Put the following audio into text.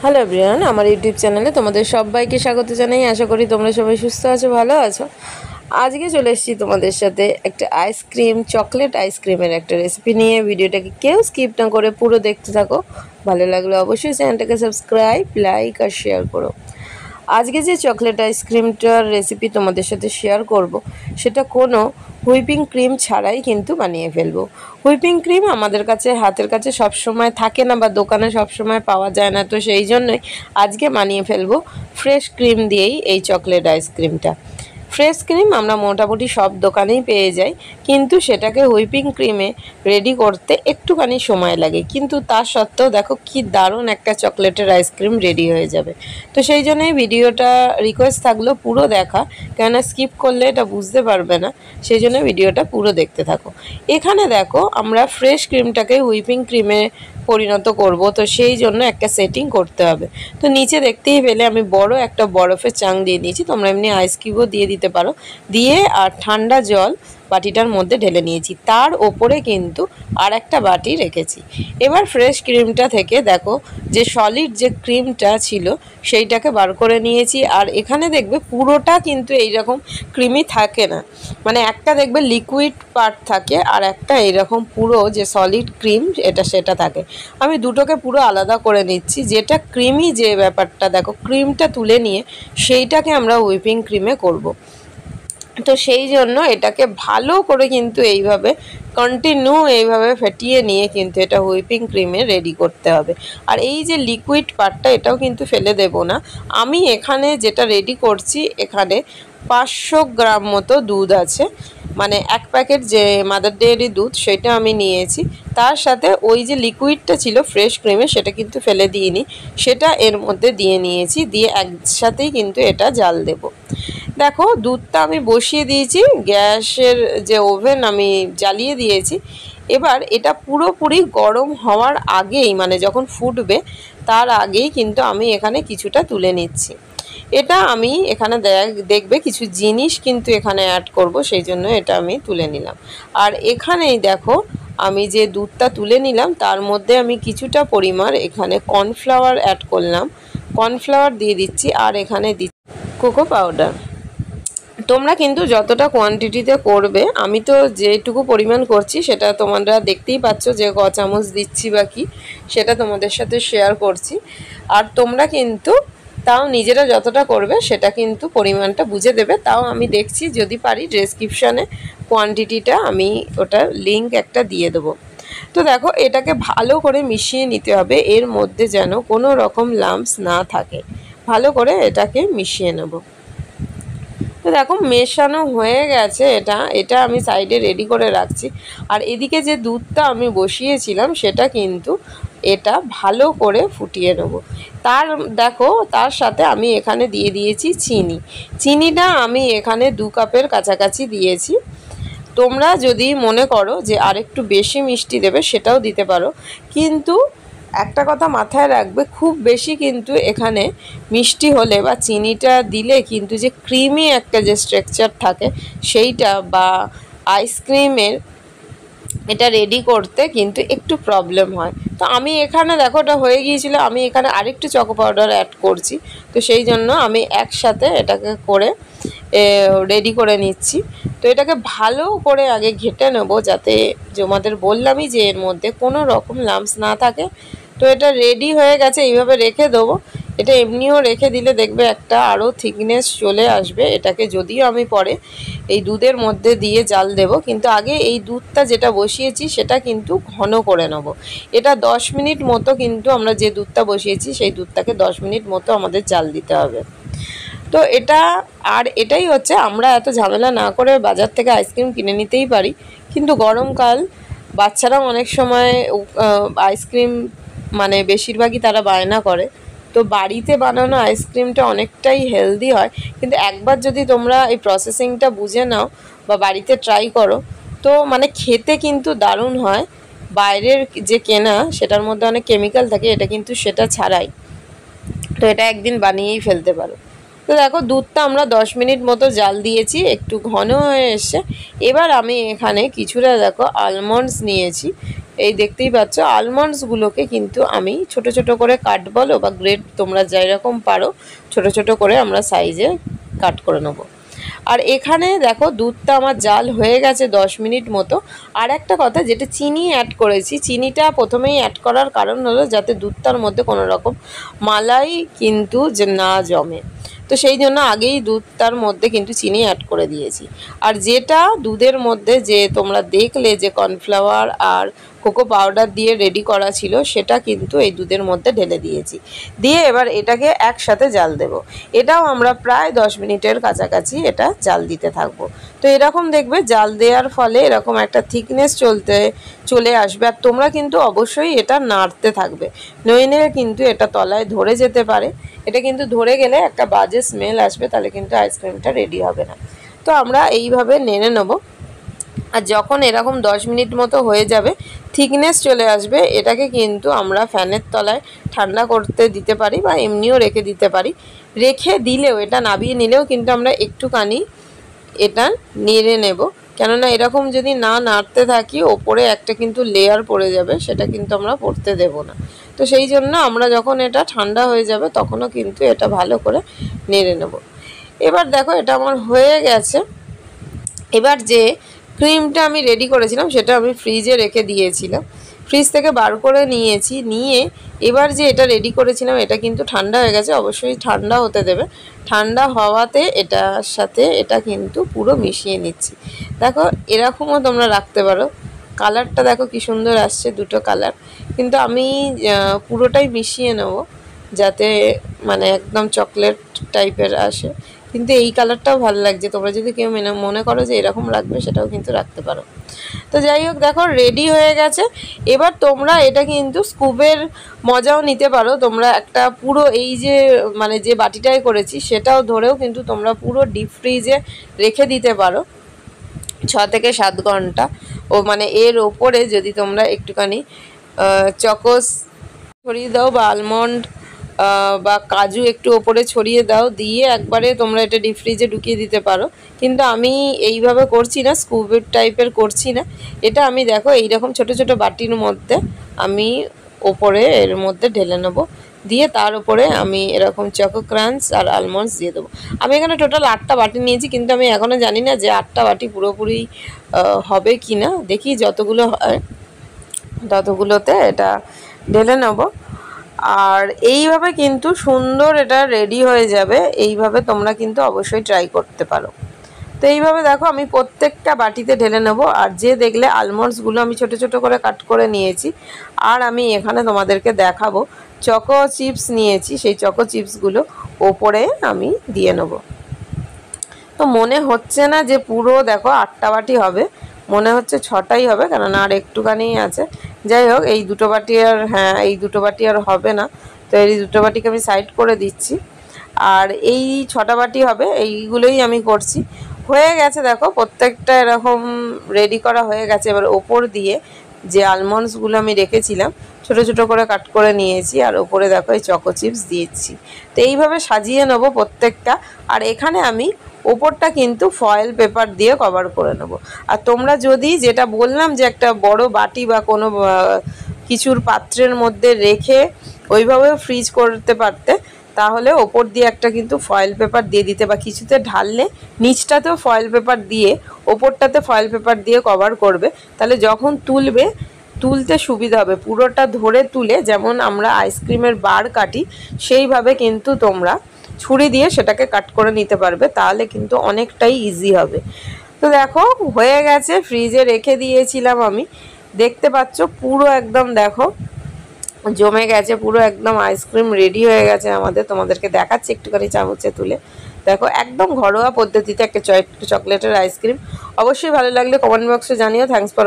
Hello everyone, আমার YouTube চ্যানেলে তোমাদের সবাইকে স্বাগত জানাই। আশা করি তোমরা সবাই সুস্থ আছো, ভালো আছো। আজকে চলে এসেছি তোমাদের সাথে একটা চকলেট আইসক্রিমের একটা রেসিপি নিয়ে। ভিডিওটাকে কেউ স্কিপ না করে পুরো দেখতে থাকো। ভালো লাগলে অবশ্যই চ্যানেলটাকে সাবস্ক্রাইব, লাইক আর শেয়ার করো। আজকে যে চকলেট আইসক্রিমটার রেসিপি তোমাদের সাথে শেয়ার করব, সেটা কোনো হুইপিং ক্রিম ছাড়াই কিন্তু বানিয়ে ফেলবো। হুইপিং ক্রিম আমাদের কাছে হাতের কাছে সব সময় থাকে না, বা দোকানে সব সময় পাওয়া যায় না, তো সেই জন্যই আজকে বানিয়ে ফেলবো ফ্রেশ ক্রিম দিয়েই এই চকলেট আইসক্রিমটা। ফ্রেশ ক্রিম আমরা মোটামুটি সব দোকানেই পেয়ে যাই, কিন্তু সেটাকে হুইপিং ক্রিমে রেডি করতে একটুখানি সময় লাগে। কিন্তু তা সত্ত্বেও দেখো কি দারুণ একটা চকলেটের আইসক্রিম রেডি হয়ে যাবে। তো সেই জন্যই ভিডিওটা রিকোয়েস্ট থাকলো পুরো দেখা, কেননা স্কিপ করলে এটা বুঝতে পারবে না। সেই জন্য ভিডিওটা পুরো দেখতে থাকো। এখানে দেখো আমরা ফ্রেশ ক্রিমটাকে হুইপিং ক্রিমে পরিণত করব, তো সেই জন্য একটা সেটিং করতে হবে। তো নিচে দেখতেই পেলে আমি বড় একটা বরফের চাং দিয়ে দিয়েছি, তোমরা এমনি আইস কিউবও দিয়ে দিতে পারো। দিয়ে আর ঠান্ডা জল বাটিটার মধ্যে ঢেলে নিয়েছি, তার ওপরে কিন্তু আর একটা বাটি রেখেছি। এবার ফ্রেশ ক্রিমটা থেকে দেখো যে সলিড যে ক্রিমটা ছিল সেইটাকে বার করে নিয়েছি। আর এখানে দেখবে পুরোটা কিন্তু এইরকম ক্রিমি থাকে না, মানে একটা দেখবে লিকুইড পার্ট থাকে আর একটা এইরকম পুরো যে সলিড ক্রিম সেটা থাকে। আমি দুটোকে পুরো আলাদা করে নিচ্ছি। যেটা ক্রিমি যে ব্যাপারটা দেখো, ক্রিমটা তুলে নিয়ে সেইটাকে আমরা হুইপিং ক্রিমে করব। তো সেই জন্য এটাকে ভালো করে কিন্তু এইভাবে এইভাবে ফেটিয়ে নিয়ে কিন্তু এটা হুইপিং ক্রিমে রেডি করতে হবে। আর এই যে লিকুইড পার্টটা এটাও কিন্তু ফেলে দেব না। আমি এখানে যেটা রেডি করছি, এখানে 500 গ্রাম মতো দুধ আছে, মানে এক প্যাকেট যে মাদার ডেয়ারি দুধ সেটা আমি নিয়েছি। তার সাথে ওই যে লিকুইডটা ছিল ফ্রেশ ক্রিমে সেটা কিন্তু ফেলে দিইনি, সেটা এর মধ্যে দিয়ে নিয়েছি। দিয়ে একসাথেই কিন্তু এটা জাল দেব। দেখো দুধটা আমি বসিয়ে দিয়েছি, গ্যাসের যে ওভেন আমি জ্বালিয়ে দিয়েছি। এবার এটা পুরোপুরি গরম হওয়ার আগেই, মানে যখন ফুটবে তার আগেই কিন্তু আমি এখানে কিছুটা তুলে নিচ্ছি। এটা আমি এখানে দেখবে কিছু জিনিস কিন্তু এখানে অ্যাড করব, সেই জন্য এটা আমি তুলে নিলাম। আর এখানেই দেখো আমি যে দুধটা তুলে নিলাম তার মধ্যে আমি কিছুটা পরিমাণ এখানে কর্নফ্লাওয়ার অ্যাড করলাম, কর্নফ্লাওয়ার দিয়ে দিচ্ছি। আর এখানে দিচ্ছি কোকো পাউডার। তোমরা কিন্তু যতটা কোয়ান্টিটিতে করবে, আমি তো যেটুকু পরিমাণ করছি সেটা তোমরা দেখতেই পাচ্ছ যে ক চামচ দিচ্ছি বা কি, সেটা তোমাদের সাথে শেয়ার করছি। আর তোমরা কিন্তু তাও নিজেরা যতটা করবে সেটা কিন্তু পরিমাণটা বুঝে দেবে। তাও আমি দেখছি, যদি পারি ডেসক্রিপশানে কোয়ান্টিটিটা আমি ওটার লিঙ্ক একটা দিয়ে দেবো। তো দেখো এটাকে ভালো করে মিশিয়ে নিতে হবে, এর মধ্যে যেন কোনো রকম লাম্পস না থাকে। ভালো করে এটাকে মিশিয়ে নেব। তো দেখো মেশানো হয়ে গেছে, এটা আমি সাইডে রেডি করে রাখছি। আর এদিকে যে দুধটা আমি বসিয়েছিলাম সেটা কিন্তু এটা ভালো করে ফুটিয়ে নেব। তার সাথে আমি এখানে দিয়ে দিয়েছি চিনিটা আমি এখানে 2 কাপের কাছাকাছি দিয়েছি। তোমরা যদি মনে করো যে আরেকটু বেশি মিষ্টি দেবে সেটাও দিতে পারো, কিন্তু একটা কথা মাথায় রাখবে, খুব বেশি কিন্তু এখানে মিষ্টি হলে বা চিনিটা দিলে কিন্তু যে ক্রিমি একটা যে স্ট্রাকচার থাকে সেইটা বা আইসক্রিমের এটা রেডি করতে কিন্তু একটু প্রবলেম হয়। তো আমি এখানে দেখো ওটা হয়ে গিয়েছিল, আমি এখানে আরেকটু চকো পাউডার অ্যাড করছি। তো সেই জন্য আমি একসাথে এটাকে করে রেডি করে নিচ্ছি। তো এটাকে ভালো করে আগে ঘেটে নেবো, যাতে তোমাদের বললামই যে এর মধ্যে কোনো রকম লাম্পস না থাকে। তো এটা রেডি হয়ে গেছে, এইভাবে রেখে দেবো। এটা এমনিও রেখে দিলে দেখবে একটা আরও থিকনেস চলে আসবে। এটাকে যদিও আমি পরে এই দুধের মধ্যে দিয়ে জাল দেব, কিন্তু আগে এই দুধটা যেটা বসিয়েছি সেটা কিন্তু ঘন করে নেব। এটা 10 মিনিট মতো কিন্তু আমরা যে দুধটা বসিয়েছি সেই দুধটাকে 10 মিনিট মতো আমাদের জাল দিতে হবে। তো এটাই হচ্ছে, আমরা এত ঝামেলা না করে বাজার থেকে আইসক্রিম কিনে নিতেই পারি, কিন্তু গরমকাল বাচ্চারাও অনেক সময় আইসক্রিম মানে বেশিরভাগই তারা বায়না করে। তো বাড়িতে বানানো আইসক্রিমটা অনেকটাই হেলদি হয়, কিন্তু একবার যদি তোমরা এই প্রসেসিংটা বুঝে নাও বা বাড়িতে ট্রাই করো, তো মানে খেতে কিন্তু দারুণ হয়। বাইরের যে কেনা সেটার মধ্যে অনেক কেমিক্যাল থাকে, এটা কিন্তু সেটা ছাড়াই। তো এটা একদিন বানিয়েই ফেলতে পারো। তো দেখো দুধটা আমরা 10 মিনিট মতো জাল দিয়েছি, একটু ঘন হয়ে এসছে। এবার আমি এখানে কিছুটা দেখো আলমন্ডস নিয়েছি, এই দেখতেই পাচ্ছ আলমন্ডসগুলোকে কিন্তু আমি ছোট ছোট করে কাট বলো বা গ্রেড তোমরা যাই রকম পারো ছোট ছোট করে আমরা সাইজে কাট করে নেব। আর এখানে দেখো দুধটা আমার জাল হয়ে গেছে 10 মিনিট মতো। আর একটা কথা, যেটা চিনি অ্যাড করেছি, চিনিটা প্রথমেই অ্যাড করার কারণ হলো যাতে দুধটার মধ্যে কোনো রকম মালাই কিন্তু যে না জমে, তো সেই জন্য আগেই দুধটার মধ্যে কিন্তু চিনি অ্যাড করে দিয়েছি। আর যেটা দুধের মধ্যে যে তোমরা দেখলে যে কর্নফ্লাওয়ার আর কোকো পাউডার দিয়ে রেডি করা ছিল সেটা কিন্তু এই দুধের মধ্যে ঢেলে দিয়েছি। দিয়ে এবার এটাকে একসাথে জাল দেব। এটাও আমরা প্রায় 10 মিনিটের কাছাকাছি এটা জাল দিতে থাকবো। তো এরকম দেখবে জাল দেওয়ার ফলে এরকম একটা থিকনেস চলে আসবে। আর তোমরা কিন্তু অবশ্যই এটা নাড়তে থাকবে, নইলে কিন্তু এটা তলায় ধরে যেতে পারে। এটা কিন্তু ধরে গেলে একটা বাজে স্মেল আসবে, তাহলে কিন্তু আইসক্রিমটা রেডি হবে না। তো আমরা এইভাবে নেড়ে নেব। আর যখন এরকম 10 মিনিট মতো হয়ে যাবে, থিকনেস চলে আসবে, এটাকে কিন্তু আমরা ফ্যানের তলায় ঠান্ডা করতে দিতে পারি বা এমনিও রেখে দিতে পারি। রেখে দিলেও এটা নাবিয়ে নিলেও কিন্তু আমরা একটুখানি এটা নেড়ে নেব, কেননা এরকম যদি না নাড়তে থাকি ওপরে একটা কিন্তু লেয়ার পড়ে যাবে, সেটা কিন্তু আমরা পড়তে দেব না। তো সেই জন্য আমরা যখন এটা ঠান্ডা হয়ে যাবে তখনও কিন্তু এটা ভালো করে নেড়ে নেব। এবার দেখো এটা আমার হয়ে গেছে। এবার যে ক্রিমটা আমি রেডি করেছিলাম সেটা আমি ফ্রিজে রেখে দিয়েছিলাম, ফ্রিজ থেকে বার করে নিয়েছি। নিয়ে এবার যে এটা রেডি করেছিলাম এটা কিন্তু ঠান্ডা হয়ে গেছে, অবশ্যই ঠান্ডা হতে দেবে। ঠান্ডা হওয়াতে এটার সাথে এটা কিন্তু পুরো মিশিয়ে নিচ্ছি। দেখো এরকমও তোমরা রাখতে পারো। কালারটা দেখো কি সুন্দর আসছে, দুটো কালার। কিন্তু আমি পুরোটাই মিশিয়ে নেব যাতে মানে একদম চকলেট টাইপের আসে। কিন্তু এই কালারটাও ভালো লাগছে, তোমরা যদি কেউ মনে করো যে এরকম রাখবে সেটাও কিন্তু রাখতে পারো। তো যাই হোক দেখো রেডি হয়ে গেছে। এবার তোমরা এটা কিন্তু স্কুপের মজাও নিতে পারো। তোমরা একটা পুরো এই যে মানে যে বাটিটাই করেছি সেটাও ধরেও কিন্তু তোমরা পুরো ডিপ ফ্রিজে রেখে দিতে পারো 6 থেকে 7 ঘন্টা। ও মানে এর ওপরে যদি তোমরা একটুখানি চকোস ছড়িয়ে দাও বা আলমন্ড বা কাজু একটু ওপরে ছড়িয়ে দাও, দিয়ে একবারে তোমরা এটা ডিপ ফ্রিজে ঢুকিয়ে দিতে পারো। কিন্তু আমি এইভাবে করছি না, স্কুবের টাইপের করছি না। এটা আমি দেখো এইরকম ছোট ছোট বাটির মধ্যে আমি ওপরে এর মধ্যে ঢেলে নেব, দিয়ে তার উপরে আমি এরকম চকো ক্রাঞ্চ আর আলমন্ডস দিয়ে দেবো। আমি এখানে টোটাল 8টা বাটি নিয়েছি, কিন্তু আমি এখনও জানি না যে 8টা বাটি পুরোপুরি হবে কি না। দেখি যতগুলো হয় ততগুলোতে এটা ঢেলে নেব। আর এইভাবে কিন্তু সুন্দর এটা রেডি হয়ে যাবে। এইভাবে তোমরা কিন্তু অবশ্যই ট্রাই করতে পারো। তো এইভাবে দেখো আমি প্রত্যেকটা বাটিতে ঢেলে নেব। আর যে দেখলে আলমন্ডসগুলো আমি ছোট ছোট করে কাট করে নিয়েছি। আর আমি এখানে তোমাদেরকে দেখাবো চকো চিপস নিয়েছি, সেই চকো চিপসগুলো ওপরে আমি দিয়ে নেব। তো মনে হচ্ছে না যে পুরো দেখো 8টা বাটি হবে, মনে হচ্ছে 6টাই হবে, কেননা আর একটুখানি আছে। যাই হোক এই দুটো বাটি আর এই দুটো বাটি আর হবে না। তো এই দুটো বাটিকে আমি সাইড করে দিচ্ছি। আর এই 6টা বাটি হবে, এইগুলোই আমি করছি। হয়ে গেছে দেখো প্রত্যেকটা এরকম রেডি করা হয়ে গেছে। এবার ওপর দিয়ে যে আলমন্ডসগুলো আমি রেখেছিলাম ছোট ছোট করে কাট করে নিয়েছি, আর ওপরে দেখো এই চকো চিপস দিয়েছি। তো এইভাবে সাজিয়ে নেবো প্রত্যেকটা। আর এখানে আমি ওপরটা কিন্তু ফয়েল পেপার দিয়ে কভার করে নেব। আর তোমরা যদি যেটা বললাম যে একটা বড় বাটি বা কোনো কিছুর পাত্রের মধ্যে রেখে ওইভাবেও ফ্রিজ করতে পারতে, তাহলে ওপর দিয়ে একটা কিন্তু ফয়েল পেপার দিয়ে দিতে, বা কিছুতে ঢাললে নিচটাতেও ফয়েল পেপার দিয়ে ওপরটাতে ফয়েল পেপার দিয়ে কভার করবে। তাহলে যখন তুলতে সুবিধা হবে, পুরোটা ধরে তুলে যেমন আমরা আইসক্রিমের বার কাটি সেইভাবে কিন্তু তোমরা ছুরি দিয়ে সেটাকে কাট করে নিতে পারবে, তাহলে কিন্তু অনেকটাই ইজি হবে। তো দেখো হয়ে গেছে, ফ্রিজে রেখে দিয়েছিলাম আমি। দেখতে পাচ্ছ পুরো একদম দেখো জমে গেছে, পুরো একদম আইসক্রিম রেডি হয়ে গেছে আমাদের। তোমাদেরকে দেখাচ্ছি একটুখানি চামচে তুলে। দেখো একদম ঘরোয়া পদ্ধতিতে একটা চকলেটের আইসক্রিম। অবশ্যই ভালো লাগলে কমেন্ট বক্সে জানিও। Thanks for